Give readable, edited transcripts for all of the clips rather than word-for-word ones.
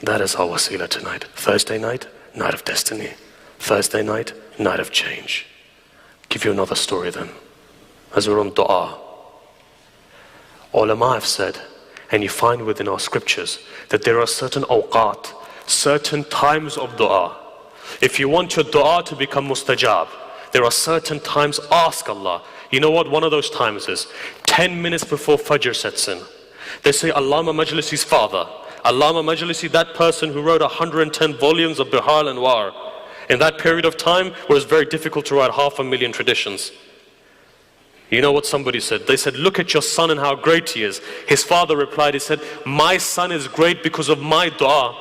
That is our wasila tonight. Thursday night, night of destiny. Thursday night, night of change. Give you another story then. As we're on dua, ulama have said, and you find within our scriptures, that there are certain awqat, certain times of dua. If you want your dua to become mustajab, there are certain times, ask Allah. You know what one of those times is? 10 minutes before Fajr sets in. They say Allama Majlisi's father, Allama Majlisi, that person who wrote 110 volumes of Bihar al-Anwar, in that period of time where it was very difficult to write 500,000 traditions. You know what somebody said? They said, look at your son and how great he is. His father replied, he said, my son is great because of my dua.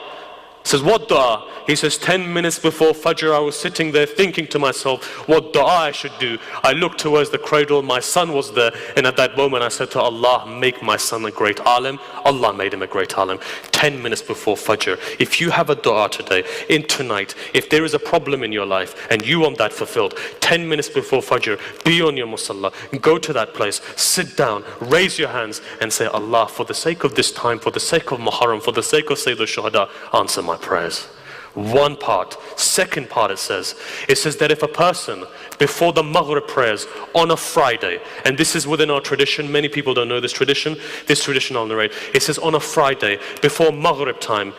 He says, what dua? He says, 10 minutes before Fajr, I was sitting there thinking to myself what dua I should do. I looked towards the cradle, my son was there, and at that moment I said to Allah, make my son a great alim. Allah made him a great alim. 10 minutes before Fajr. If you have a dua today, in tonight, if there is a problem in your life and you want that fulfilled, 10 minutes before Fajr, be on your musalla, go to that place, sit down, raise your hands and say, Allah, for the sake of this time, for the sake of Muharram, for the sake of Sayyid al-Shuhada, answer my prayers. One part. Second part, it says that if a person before the Maghrib prayers on a Friday, and this is within our tradition, many people don't know this tradition I'll narrate. It says on a Friday before Maghrib time,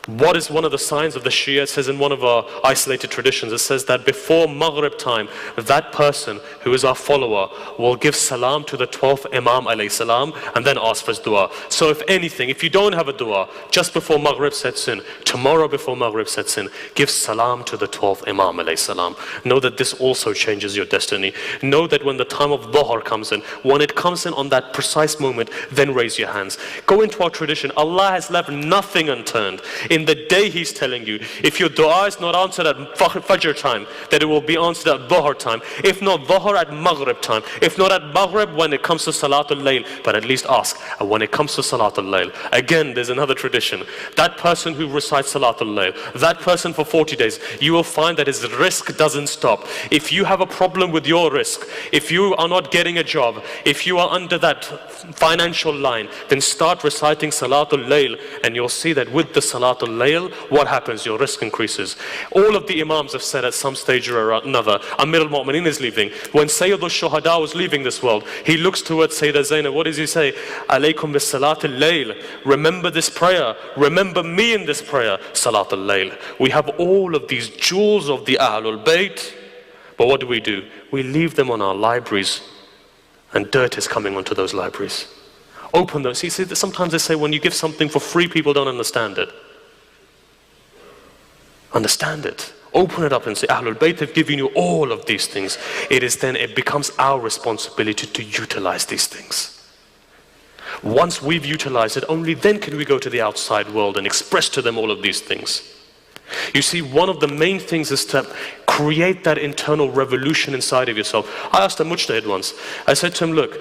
what is one of the signs of the Shia? It says in one of our isolated traditions, it says that before Maghrib time, that person who is our follower will give salam to the 12th Imam alayhi salam and then ask for his dua. So if anything, if you don't have a dua, just before Maghrib sets in, tomorrow before Maghrib sets in, give salam to the 12th Imam alayhi salam. Know that this also changes your destiny. Know that when the time of Dhuhr comes in, when it comes in on that precise moment, then raise your hands. Go into our tradition. Allah has left nothing unturned. In the day He's telling you, if your dua is not answered at Fajr time, that it will be answered at Dhuhr time. If not Dhuhr, at Maghrib time. If not at Maghrib, when it comes to Salatul Layl, but at least ask. And when it comes to Salatul Layl, again, there's another tradition. That person who recites Salatul Layl, that person for 40 days, you will find that his risk doesn't stop. If you have a problem with your risk, if you are not getting a job, if you are under that financial line, then start reciting Salatul Layl, and you'll see that with the Salatul Layl, what happens? Your risk increases. All of the Imams have said at some stage or another, Amir al-Mu'mineen is leaving. When Sayyid al-Shuhada was leaving this world, he looks towards Sayyidah Zainab. What does he say? Alaykum bis Salatul Layl. Remember this prayer. Remember me in this prayer. Salatul Layl. We have all of these jewels of the Ahlul Bayt, but what do? We leave them on our libraries, and dirt is coming onto those libraries. Open them. See, sometimes they say when you give something for free, people don't understand it. Understand it. Open it up and say, Ahlul Bayt have given you all of these things. It becomes our responsibility to utilize these things. Once we've utilized it, only then can we go to the outside world and express to them all of these things. You see, one of the main things is to create that internal revolution inside of yourself. I asked a mujtahid once, I said to him, look,